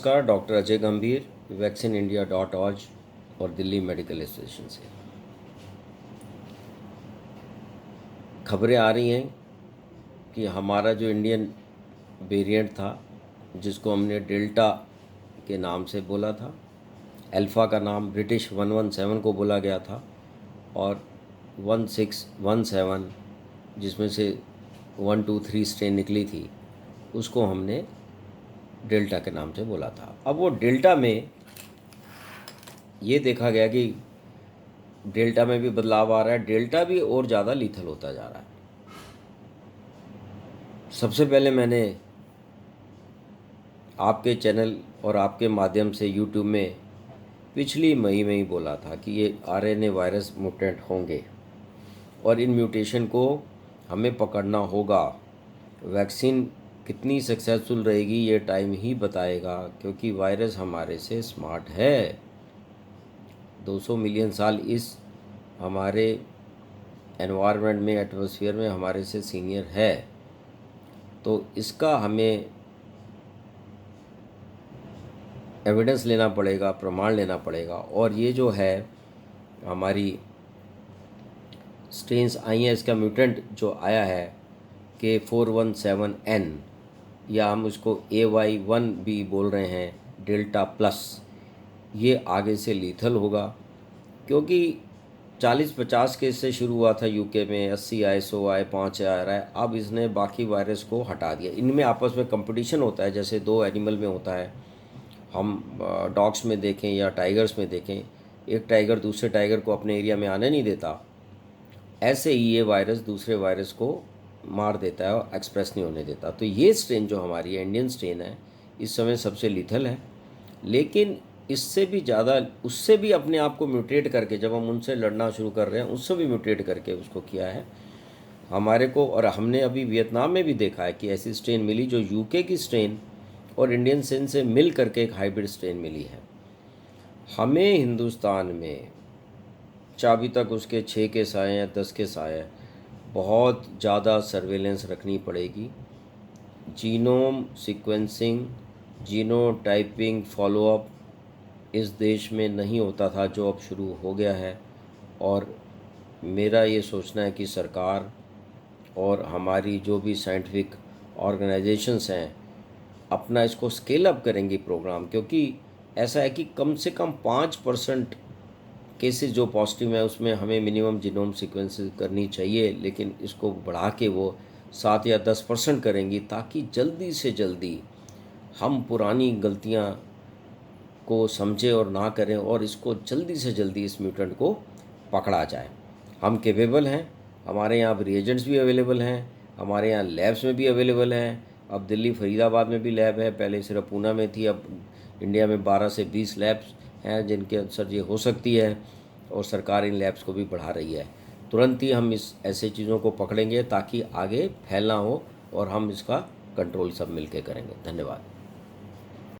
नमस्कार, डॉक्टर अजय गंभीर, vaccineindia.org और दिल्ली मेडिकल एसोसिएशन से खबरें आ रही हैं कि हमारा जो इंडियन वेरिएंट था, जिसको हमने डेल्टा के नाम से बोला था, अल्फ़ा का नाम ब्रिटिश 117 को बोला गया था और 1617 जिसमें से 123 स्ट्रेन निकली थी, उसको हमने डेल्टा के नाम से बोला था। अब वो डेल्टा में ये देखा गया कि डेल्टा में भी बदलाव आ रहा है, डेल्टा भी और ज़्यादा लीथल होता जा रहा है। सबसे पहले मैंने आपके चैनल और आपके माध्यम से यूट्यूब में पिछली मई में ही बोला था कि ये आरएनए वायरस म्यूटेंट होंगे और इन म्यूटेशन को हमें पकड़ना होगा। वैक्सीन कितनी सक्सेसफुल रहेगी ये टाइम ही बताएगा, क्योंकि वायरस हमारे से स्मार्ट है। 200 मिलियन साल इस हमारे एनवायरनमेंट में, एटमॉस्फेयर में हमारे से सीनियर है, तो इसका हमें एविडेंस लेना पड़ेगा, प्रमाण लेना पड़ेगा। और ये जो है हमारी स्ट्रेन्स आई हैं, इसका म्यूटेंट जो आया है K417N, या हम उसको AY1 भी बोल रहे हैं, डेल्टा प्लस, ये आगे से लीथल होगा। क्योंकि 40-50 केस से शुरू हुआ था यूके में, 80 आए, 100 आए, 5 आ रहा है। अब इसने बाकी वायरस को हटा दिया। इनमें आपस में कंपटीशन होता है, जैसे दो एनिमल में होता है। हम डॉग्स में देखें या टाइगर्स में देखें, एक टाइगर दूसरे टाइगर को अपने एरिया में आने नहीं देता, ऐसे ही ये वायरस दूसरे वायरस को मार देता है और एक्सप्रेस नहीं होने देता। तो ये स्ट्रेन जो हमारी है, इंडियन स्ट्रेन है, इस समय सबसे लीथल है। लेकिन इससे भी ज़्यादा, उससे भी अपने आप को म्यूटेट करके, जब हम उनसे लड़ना शुरू कर रहे हैं, उससे भी म्यूटेट करके उसको किया है हमारे को। और हमने अभी वियतनाम में भी देखा है कि ऐसी स्ट्रेन मिली जो यूके की स्ट्रेन और इंडियन स्ट्रेन से मिल करके एक हाइब्रिड स्ट्रेन मिली है। हमें हिंदुस्तान में अभी तक उसके 6 केस आए हैं, 10 केस आए हैं, बहुत ज़्यादा सर्वेलेंस रखनी पड़ेगी। जीनोम सीक्वेंसिंग, जीनोटाइपिंग फॉलोअप इस देश में नहीं होता था, जो अब शुरू हो गया है। और मेरा ये सोचना है कि सरकार और हमारी जो भी साइंटिफिक ऑर्गेनाइजेशंस हैं अपना इसको स्केल अप करेंगी प्रोग्राम, क्योंकि ऐसा है कि कम से कम 5% केसेस जो पॉजिटिव है उसमें हमें मिनिमम जीनोम सीक्वेंसेस करनी चाहिए, लेकिन इसको बढ़ा के वो 7 या 10% करेंगी, ताकि जल्दी से जल्दी हम पुरानी गलतियां को समझें और ना करें, और इसको जल्दी से जल्दी इस म्यूटेंट को पकड़ा जाए। हम कैपेबल हैं, हमारे यहाँ अब रिएजेंट्स भी अवेलेबल हैं, हमारे यहाँ लैब्स में भी अवेलेबल हैं। अब दिल्ली फरीदाबाद में भी लैब है, पहले सिर्फ पूना में थी, अब इंडिया में 12 से 20 लैब्स हैं जिनके अंदर ये हो सकती है, और सरकार इन लैब्स को भी बढ़ा रही है। तुरंत ही हम इस ऐसे चीज़ों को पकड़ेंगे ताकि आगे फैलना हो, और हम इसका कंट्रोल सब मिलके करेंगे। धन्यवाद।